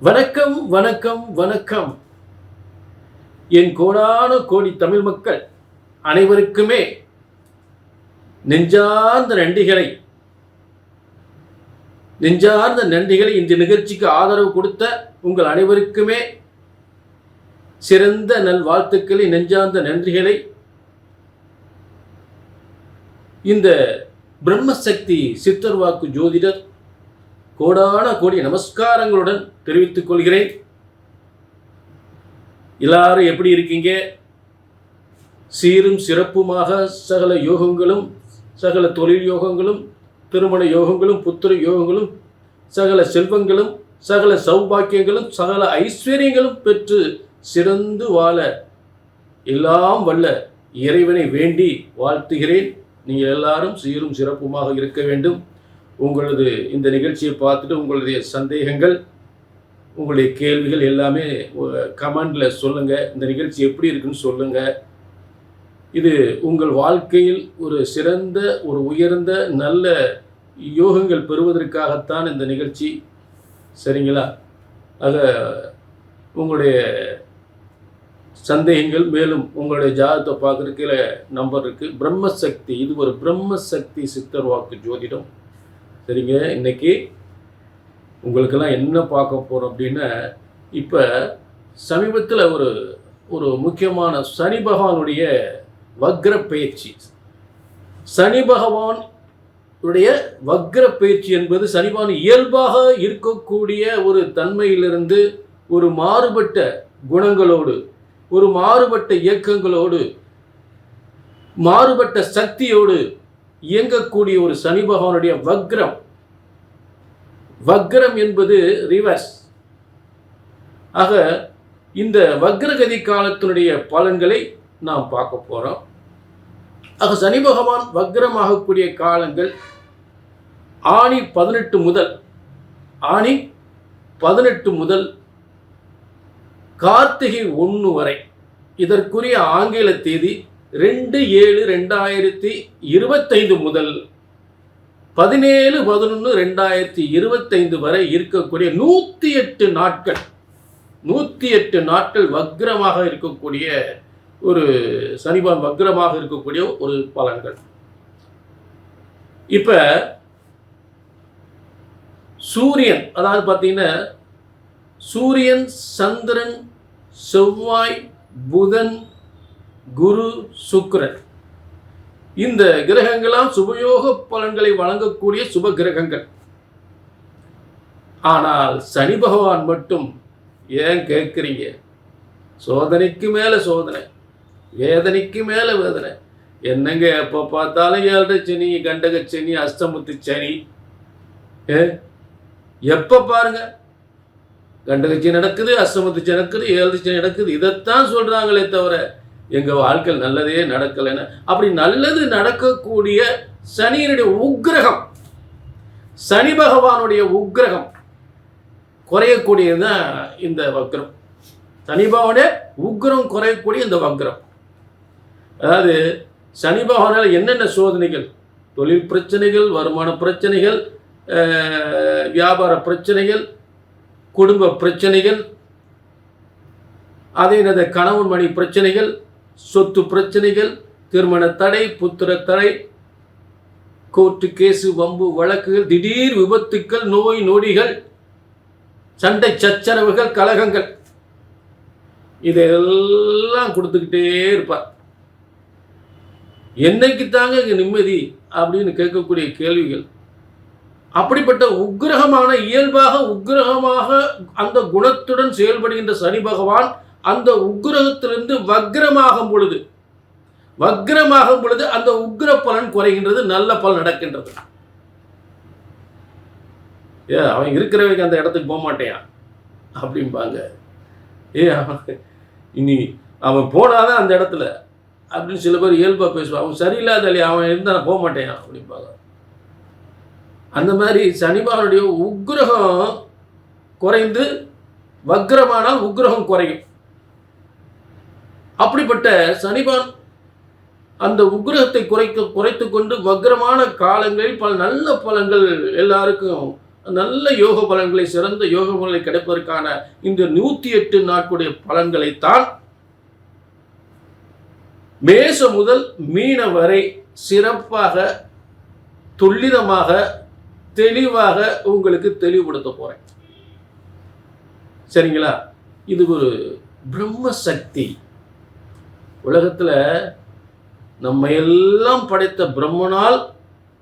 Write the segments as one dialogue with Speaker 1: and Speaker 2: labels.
Speaker 1: வணக்கம் வணக்கம் வணக்கம் என் கோடான கோடி தமிழ் மக்கள் அனைவருக்குமே நெஞ்சார்ந்த நன்றிகளை இந்த நிகழ்ச்சிக்கு ஆதரவு கொடுத்த உங்கள் அனைவருக்குமே சிறந்த நல்வாழ்த்துக்களை நெஞ்சார்ந்த நன்றிகளை இந்த பிரம்மசக்தி சித்தர்வாக்கு ஜோதிடர் கோடான கோடி நமஸ்காரங்களுடன் தெரிவித்துக் கொள்கிறேன். எல்லாரும் எப்படி இருக்கீங்க? சீரும் சிறப்புமாக சகல யோகங்களும், சகல தொழில் யோகங்களும், திருமண யோகங்களும், புத்திர யோகங்களும், சகல செல்வங்களும், சகல சௌபாக்கியங்களும், சகல ஐஸ்வர்யங்களும் பெற்று சிறந்து வாழ எல்லாம் வல்ல இறைவனை வேண்டி வாழ்த்துகிறேன். நீங்கள் எல்லாரும் சீரும் சிறப்புமாக இருக்க வேண்டும். உங்களது இந்த நிகழ்ச்சியை பார்த்துட்டு உங்களுடைய சந்தேகங்கள், உங்களுடைய கேள்விகள் எல்லாமே கமெண்டில் சொல்லுங்கள். இந்த நிகழ்ச்சி எப்படி இருக்குன்னு சொல்லுங்கள். இது உங்கள் வாழ்க்கையில் ஒரு சிறந்த, ஒரு உயர்ந்த நல்ல யோகங்கள் பெறுவதற்காகத்தான் இந்த நிகழ்ச்சி. சரிங்களா? ஆக உங்களுடைய சந்தேகங்கள், மேலும் உங்களுடைய ஜாதகத்தை பார்க்குறதுக்கு நம்பர் இருக்குது. பிரம்மசக்தி, இது ஒரு பிரம்மசக்தி சித்தர் வாக்கு ஜோதிடம். சரிங்க, இன்னைக்கு உங்களுக்கெல்லாம் என்ன பார்க்க போகிறோம் அப்படின்னா, இப்போ சமீபத்தில் ஒரு முக்கியமான சனி பகவானுடைய வக்ர பயிற்சி. சனி பகவானுடைய வக்ர பயிற்சி என்பது சனி பகவான் இயல்பாக இருக்கக்கூடிய ஒரு தன்மையிலிருந்து ஒரு மாறுபட்ட குணங்களோடு, ஒரு மாறுபட்ட இயக்கங்களோடு, மாறுபட்ட சக்தியோடு இயங்கக்கூடிய ஒரு சனி பகவானுடைய வக்ரம். வக்ரம் என்பது ரிவர்ஸ். ஆக இந்த வக்ரகதி காலத்தினுடைய பலன்களை நாம் பார்க்க போறோம். ஆக சனி பகவான் வக்ரமாகக்கூடிய காலங்கள் ஆனி 18 முதல் கார்த்திகை 1 வரை. இதற்குரிய ஆங்கில தேதி 2/7/2025 முதல் 17/11/2025 வரை இருக்கக்கூடிய 108 நாட்கள் வக்ரமாக இருக்கக்கூடிய ஒரு சனிபான் வக்ரமாக இருக்கக்கூடிய ஒரு பலன்கள். இப்ப சூரியன், அதாவது பார்த்தீங்கன்னா சூரியன், சந்திரன், செவ்வாய், புதன், குரு, சுக்கிரன், இந்த கிரகங்களாம் சுபயோக பலன்களை வழங்கக்கூடிய சுப கிரகங்கள். ஆனால் சனி பகவான் மட்டும், ஏன் கேட்குறீங்க, சோதனைக்கு மேல சோதனை, வேதனைக்கு மேல வேதனை. என்னங்க எப்போ பார்த்தாலும் 7 சனி, கண்டக சனி, அஷ்டமுத்து சனி. எப்போ பாருங்க கண்டகச்சி நடக்குது, அஷ்டமுத்து சனி நடக்குது, 7 சனி நடக்குது. இதைத்தான் சொல்றாங்களே தவிர எங்கள் வாழ்க்கை நல்லதே நடக்கலைன்னு. அப்படி நல்லது நடக்கக்கூடிய சனியினுடைய உக்கிரகம், சனி பகவானுடைய உக்கிரகம் குறையக்கூடியதுதான் இந்த வக்ரம். சனி பகவானுடைய உக்கிரம் குறையக்கூடிய இந்த வக்ரம். அதாவது சனி பகவானால் என்னென்ன சோதனைகள், தொழில் பிரச்சனைகள், வருமான பிரச்சனைகள், வியாபார பிரச்சனைகள், குடும்ப பிரச்சனைகள், அதே கணவன் மணி பிரச்சனைகள், சொத்து பிரச்சனைகள், திருமண தடை, புத்திர தடை, கோர்ட்டு கேசு, வம்பு வழக்குகள், திடீர் விபத்துக்கள், நோய் நொடிகள், சண்டை சச்சரவுகள், கலகங்கள், இதெல்லாம் கொடுத்துக்கிட்டே இருப்பார். என்னைக்கு தாங்க நிம்மதி அப்படின்னு கேட்கக்கூடிய கேள்விகள். அப்படிப்பட்ட உக்கிரகமான, இயல்பாக உக்கிரகமாக அந்த குணத்துடன் செயல்படுகின்ற சனி பகவான் அந்த உக்கிரகத்திலிருந்து வக்ரமாகும் பொழுது அந்த உக்கிர பலன் குறைகின்றது, நல்ல பலன் நடக்கின்றது. அவன் இருக்கிறவங்க அந்த இடத்துக்கு போக மாட்டேன் அப்படிம்பாங்க. இனி அவன் போனாதான் அந்த இடத்துல அப்படின்னு சில பேர் இயல்பா பேசுவான். அவன் சரியில்லாத இல்லையா, அவன் இருந்தா போக மாட்டேன் அப்படிம்பாங்க. அந்த மாதிரி சனிபானுடைய உக்கிரகம் குறைந்து வக்ரமானால் உக்கிரகம் குறையும். அப்படிப்பட்ட சனிபான் அந்த உக்கிரகத்தை குறைத்து கொண்டு வக்ரமான காலங்களில் பல நல்ல பலன்கள் எல்லாருக்கும் நல்ல யோக பலன்களை, சிறந்த யோக பலன்களை கிடைப்பதற்கான இந்த 108 நாட்களுடைய பலன்களைத்தான் மேஷம் முதல் மீன வரை சிறப்பாக, துல்லிதமாக, தெளிவாக உங்களுக்கு தெளிவுபடுத்த போறேன். சரிங்களா? இது ஒரு பிரம்ம சக்தி. உலகத்துல நம்ம எல்லாம் படைத்த பிரம்மனால்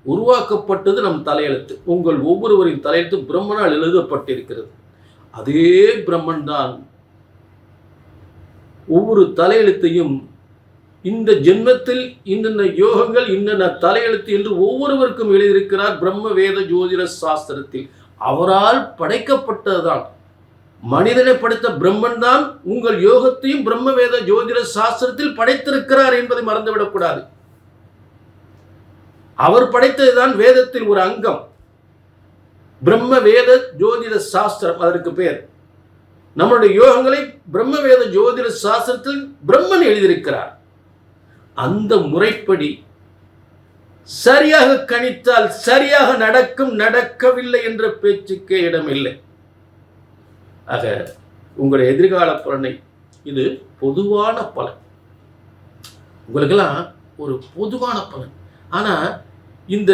Speaker 1: உருவாக்கப்பட்டது நம் தலையெழுத்து. உங்கள் ஒவ்வொருவரின் தலையெழுத்து பிரம்மனால் எழுதப்பட்டிருக்கிறது. அதே பிரம்மன் தான் ஒவ்வொரு தலையெழுத்தையும் இந்த ஜென்மத்தில் இன்னென்ன யோகங்கள், இன்னென்ன தலையெழுத்து என்று ஒவ்வொருவருக்கும் எழுதியிருக்கிறார் பிரம்ம வேத ஜோதிட சாஸ்திரத்தில். அவரால் படைக்கப்பட்டதுதான். மனிதனை படைத்த பிரம்மன் தான் உங்கள் யோகத்தையும் பிரம்ம வேத ஜோதிட சாஸ்திரத்தில் படைத்திருக்கிறார் என்பதை மறந்துவிடக்கூடாது. அவர் படைத்ததுதான் வேதத்தில் ஒரு அங்கம். பிரம்ம வேத ஜோதிட சாஸ்திரம் அதற்கு பெயர். நம்முடைய யோகங்களை பிரம்ம வேத ஜோதிட சாஸ்திரத்தில் பிரம்மன் எழுதியிருக்கிறார். அந்த முறைப்படி சரியாக கணித்தால் சரியாக நடக்கும், நடக்கவில்லை என்ற பேச்சுக்கே இடமில்லை. ஆக உங்களுடைய எதிர்கால பலனை, இது பொதுவான பலன், உங்களுக்கெல்லாம் ஒரு பொதுவான பலன். ஆனா இந்த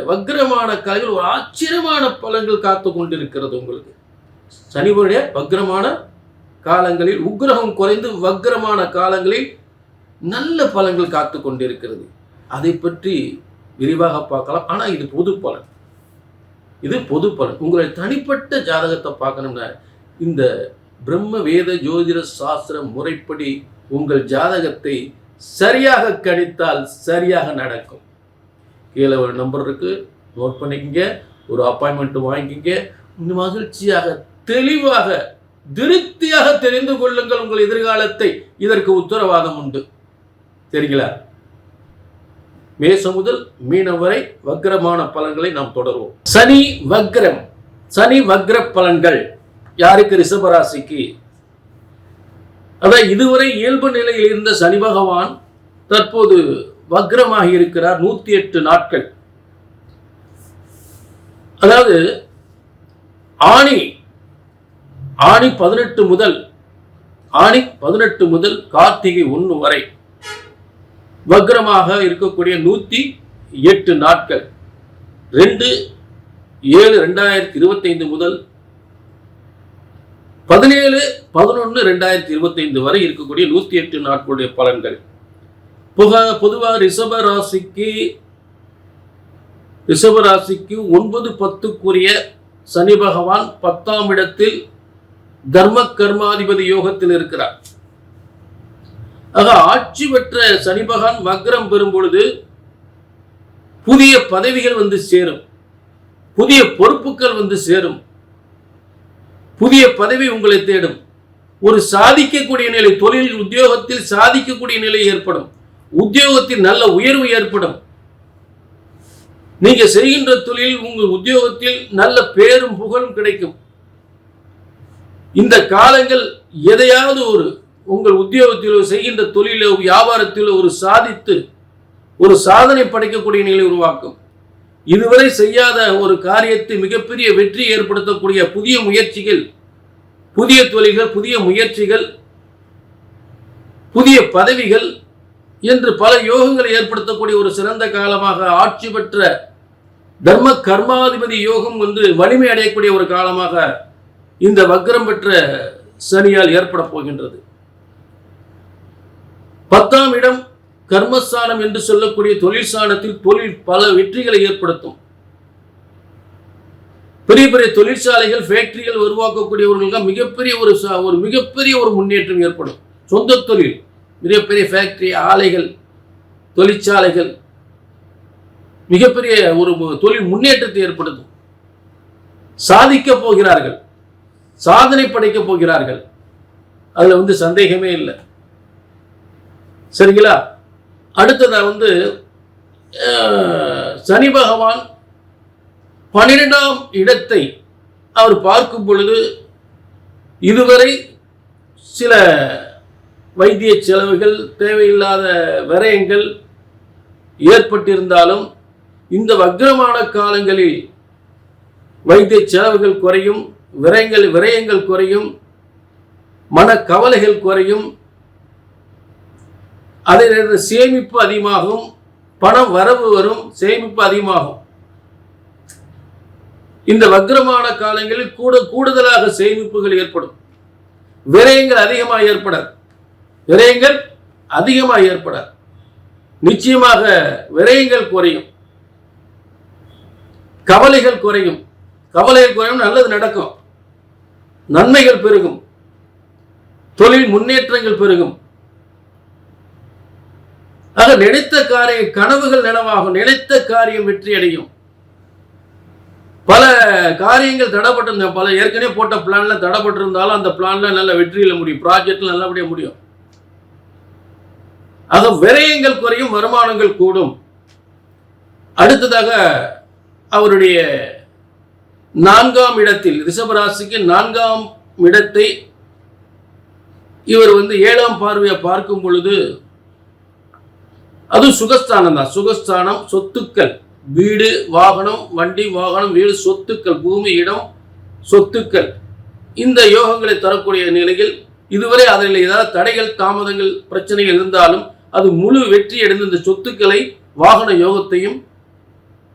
Speaker 1: வக்ரமான காலங்கள் ஒரு ஆச்சரியமான பலன்கள் காத்து கொண்டிருக்கிறது உங்களுக்கு. சனிவனுடைய வக்ரமான காலங்களில், உக்கிரகம் குறைந்து வக்ரமான காலங்களில் நல்ல பலன்கள் காத்து கொண்டிருக்கிறது. அதை பற்றி விரிவாக பார்க்கலாம். ஆனா இது பொது பலன், இது பொது பலன். உங்களுடைய தனிப்பட்ட ஜாதகத்தை பார்க்கணும்னா இந்த பிரம்ம வேத ஜோதிட சாஸ்திர முறைப்படி உங்கள் ஜாதகத்தை சரியாக கணித்தால் சரியாக நடக்கும். கீழே ஒரு நம்பர் இருக்கு, நோட் பண்ணிக்கங்க, ஒரு அப்பாயின்மெண்ட் வாங்கிக்கங்க. மகிழ்ச்சியாக, தெளிவாக, திருப்தியாக தெரிந்து கொள்ளுங்கள் உங்கள் எதிர்காலத்தை. இதற்கு உத்தரவாதம் உண்டு. சரிங்களா? மேஷம் முதல் மீனம் வரை வக்ரமான பலன்களை நாம் தொடர்வோம். சனி வக்ரம். சனி வக்ர பலன்கள் யாருக்கு? ரிஷபராசிக்கு. அதாவது இதுவரை இயல்பு நிலையில் இருந்த சனி பகவான் தற்போது வக்ரமாக இருக்கிறார் 108 நாட்கள். அதாவது ஆணி 18 முதல் கார்த்திகை 1 வரை வக்ரமாக இருக்கக்கூடிய 108 நாட்கள். 2/7/2025 முதல் 17/11/2025 வரை இருக்கக்கூடிய 108 நாட்களுடைய பலன்கள். பொதுவாக ரிஷபராசிக்கு 9-10க்குரிய சனி பகவான் 10ஆம் இடத்தில் தர்ம கர்மாதிபதி யோகத்தில் இருக்கிறார். ஆக ஆட்சி பெற்ற சனி பகவான் வக்ரம் பெறும் பொழுது புதிய பதவிகள் வந்து சேரும், புதிய பொறுப்புகள் வந்து சேரும், புதிய பதவி உங்களை தேடும், ஒரு சாதிக்கக்கூடிய நிலை, தொழில் உத்தியோகத்தில் சாதிக்கக்கூடிய நிலை ஏற்படும், உத்தியோகத்தில் நல்ல உயர்வு ஏற்படும், நீங்க செய்கின்ற தொழில், உங்கள் உத்தியோகத்தில் நல்ல பேரும் புகழும் கிடைக்கும். இந்த காலங்கள் எதையாவது ஒரு உங்கள் உத்தியோகத்திலோ செய்கின்ற தொழிலோ வியாபாரத்திலோ ஒரு சாதித்து ஒரு சாதனை படைக்கக்கூடிய நிலை உருவாக்கும். இதுவரை செய்யாத ஒரு காரியத்தை மிகப்பெரிய வெற்றி ஏற்படுத்தக்கூடிய புதிய முயற்சிகள், புதிய தொழில்கள், புதிய முயற்சிகள், புதிய பதவிகள் என்று பல யோகங்களை ஏற்படுத்தக்கூடிய ஒரு சிறந்த காலமாக, ஆட்சி பெற்ற தர்ம கர்மாதிபதி யோகம் வந்து வலிமை அடையக்கூடிய ஒரு காலமாக இந்த வக்ரம் பெற்ற சனியால் ஏற்பட போகின்றது. 10ஆம் இடம் கர்மஸ்தானம் என்று சொல்லக்கூடிய தொழில் ஸ்தானத்தில் தொழில் பல வெற்றிகளை ஏற்படுத்தும். பெரிய பெரிய தொழிற்சாலைகள், ஃபேக்டரிகள் உருவாக்கக்கூடியவர்களுக்கு மிகப்பெரிய ஒரு முன்னேற்றம் ஏற்படும். சொந்த தொழில், மிகப்பெரிய ஃபேக்டரி, ஆலைகள், தொழிற்சாலைகள் மிகப்பெரிய ஒரு தொழில் முன்னேற்றத்தை ஏற்படுத்தும். சாதிக்க போகிறார்கள், சாதனை படைக்க போகிறார்கள், அதுல வந்து சந்தேகமே இல்லை. சரிங்களா? அடுத்ததா வந்து சனி பகவான் 12ஆம் இடத்தை அவர் பார்க்கும் பொழுது இதுவரை சில வைத்திய செலவுகள், தேவையில்லாத விரயங்கள் ஏற்பட்டிருந்தாலும் இந்த வக்ரமான காலங்களில் வைத்திய செலவுகள் குறையும், விரயங்கள் குறையும், மனக்கவலைகள் குறையும், அதே நேரத்தில் சேமிப்பு அதிகமாகும், பண வரவு வரும், சேமிப்பு அதிகமாகும். இந்த வக்ரமான காலங்களில் கூடுதலாக சேமிப்புகள் ஏற்படும். விரயங்கள் அதிகமாக ஏற்படாது. நிச்சயமாக விரயங்கள் குறையும், கவலைகள் குறையும். நல்லது நடக்கும், நன்மைகள் பெருகும், தொழில் முன்னேற்றங்கள் பெருகும். ஆக நினைத்த காரியம் கனவுகள் நனவாகும், நினைத்த காரியம் வெற்றி அடையும். பல காரியங்கள் தடைப்பட்டிருந்த, பல ஏற்கனவே போட்ட பிளான்ல தடைப்பட்டிருந்தாலும் அந்த பிளான்ல நல்ல வெற்றியில முடியும், ப்ராஜெக்ட்ல நல்லபடியாக முடியும். ஆக விரயங்கள் குறையும், வருமானங்கள் கூடும். அடுத்ததாக அவருடைய 4ஆம் இடத்தில், ரிஷபராசிக்கு 4ஆம் இடத்தை இவர் 7ஆம் பார்வையை பார்க்கும் பொழுது, அது சுகஸ்தானம் தான். சுகஸ்தானம், சொத்துக்கள், வீடு வாகனம், வண்டி வாகனம், வீடு, சொத்துக்கள், பூமி, இடம், சொத்துக்கள், இந்த யோகங்களை தரக்கூடிய நிலையில் இதுவரை அதில் ஏதாவது தடைகள், தாமதங்கள், பிரச்சனைகள் இருந்தாலும் அது முழு வெற்றி அடைந்து இந்த சொத்துக்களை, வாகன யோகத்தையும்,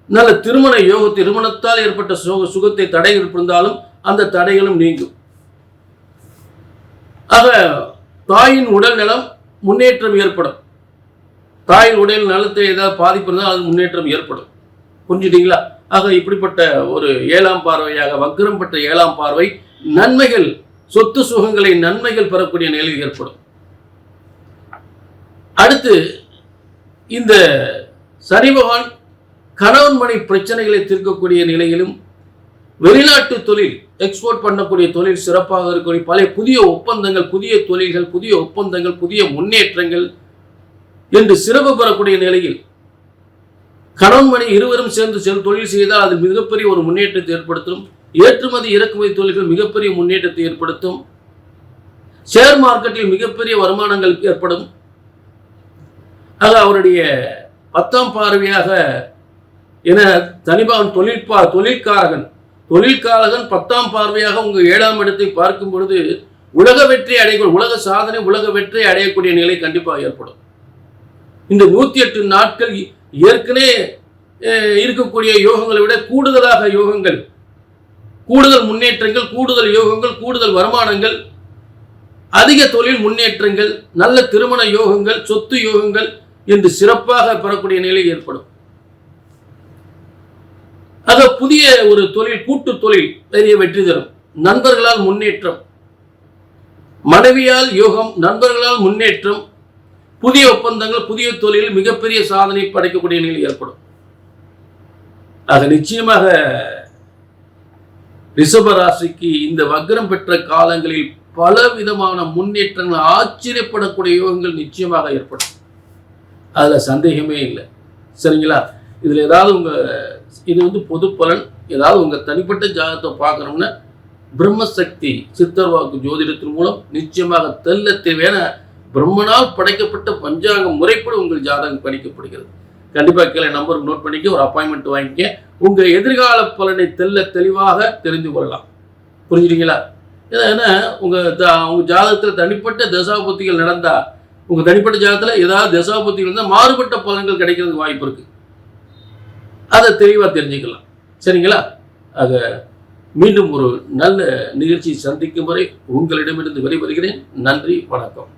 Speaker 1: நல்ல திருமண யோகம், திருமணத்தால் ஏற்பட்ட சுகத்தை தடைகள் இருந்தாலும் அந்த தடைகளும் நீங்கும். ஆக தாயின் உடல் நலம் முன்னேற்றம் ஏற்படும். தாயின் உடல் நலத்தை ஏதாவது பாதிப்பு இருந்தால் அது முன்னேற்றம் ஏற்படும். புரிஞ்சுட்டீங்களா? ஆக இப்படிப்பட்ட ஒரு 7ஆம் பார்வையாக, வக்ரம் பெற்ற 7ஆம் பார்வை நன்மைகள், சொத்து சுகங்களை, நன்மைகள் பெறக்கூடிய நிலையில் ஏற்படும். அடுத்து இந்த சனி பகவான் கணவன் மனைவி பிரச்சனைகளை தீர்க்கக்கூடிய நிலையிலும், வெளிநாட்டு தொழில், எக்ஸ்போர்ட் பண்ணக்கூடிய தொழில் சிறப்பாக இருக்கக்கூடிய பல புதிய ஒப்பந்தங்கள், புதிய தொழில்கள், புதிய ஒப்பந்தங்கள், புதிய முன்னேற்றங்கள் என்று சிறப்பு பெறக்கூடிய நிலையில், கணவன் மனைவி இருவரும் சேர்ந்து தொழில் செய்தால் அது மிகப்பெரிய ஒரு முன்னேற்றத்தை ஏற்படுத்தும். ஏற்றுமதி இறக்குமதி தொழில்கள் மிகப்பெரிய முன்னேற்றத்தை ஏற்படுத்தும். ஷேர் மார்க்கெட்டில் மிகப்பெரிய வருமானங்கள் ஏற்படும். ஆக அவருடைய 10ஆம் பார்வையாக என தனிபாவன் தொழில்காரகன் 10ஆம் பார்வையாக உங்க 7ஆம் இடத்தை பார்க்கும் பொழுது உலக வெற்றி அடையக்கூடிய, உலக சாதனை, உலக வெற்றி அடையக்கூடிய நிலை கண்டிப்பாக ஏற்படும். இந்த 108 நாட்கள் ஏற்கனவே இருக்கக்கூடிய யோகங்களை விட கூடுதலாக யோகங்கள், கூடுதல் முன்னேற்றங்கள், கூடுதல் யோகங்கள், கூடுதல் வருமானங்கள், அதிக தொழில் முன்னேற்றங்கள், நல்ல திருமண யோகங்கள், சொத்து யோகங்கள் என்று சிறப்பாக பெறக்கூடிய நிலை ஏற்படும். ஆக புதிய ஒரு தொழில், கூட்டு தொழில் பெரிய வெற்றி தரும். நண்பர்களால் முன்னேற்றம், மனைவியால் யோகம், நண்பர்களால் முன்னேற்றம், புதிய ஒப்பந்தங்கள், புதிய தொழில் மிகப்பெரிய சாதனை படைக்கக்கூடிய நிலை ஏற்படும். ஆக நிச்சயமாக ரிஷபராசிக்கு இந்த வக்ரம் பெற்ற காலங்களில் பல விதமான முன்னேற்றங்கள், ஆச்சரியப்படக்கூடிய யோகங்கள் நிச்சயமாக ஏற்படும். அதுல சந்தேகமே இல்லை. சரிங்களா? இதுல ஏதாவது இது பொது பலன். ஏதாவது உங்க தனிப்பட்ட ஜாதகத்தை பார்க்கணும்னா பிரம்மசக்தி சித்தர் வாக்கு ஜோதிடத்தின் மூலம் நிச்சயமாக தெல்ல தேவையான பிரம்மனால் படைக்கப்பட்ட பஞ்சாங்க முறைப்படி உங்கள் ஜாதகம் படிக்கப்படுகிறது. கண்டிப்பாக கீழே நம்பருக்கு நோட் பண்ணிக்க, ஒரு அப்பாயின்மெண்ட் வாங்கிக்க, உங்க எதிர்கால பலனை தெளிவாக தெரிந்து கொள்ளலாம். புரிஞ்சுட்டீங்களா? ஏன்னா உங்க ஜாதகத்தில் தனிப்பட்ட தசாபுத்திகள் நடந்தா, உங்க தனிப்பட்ட ஜாதகத்தில் ஏதாவது தசாபுத்திகள் இருந்தால் மாறுபட்ட பலன்கள் கிடைக்கிறதுக்கு வாய்ப்பு இருக்கு. அதை தெளிவாக தெரிஞ்சுக்கலாம். சரிங்களா? ஆக மீண்டும் ஒரு நல்ல நிகழ்ச்சியை சந்திக்கும் வரை உங்களிடமிருந்து விடைபெறுகிறேன். நன்றி, வணக்கம்.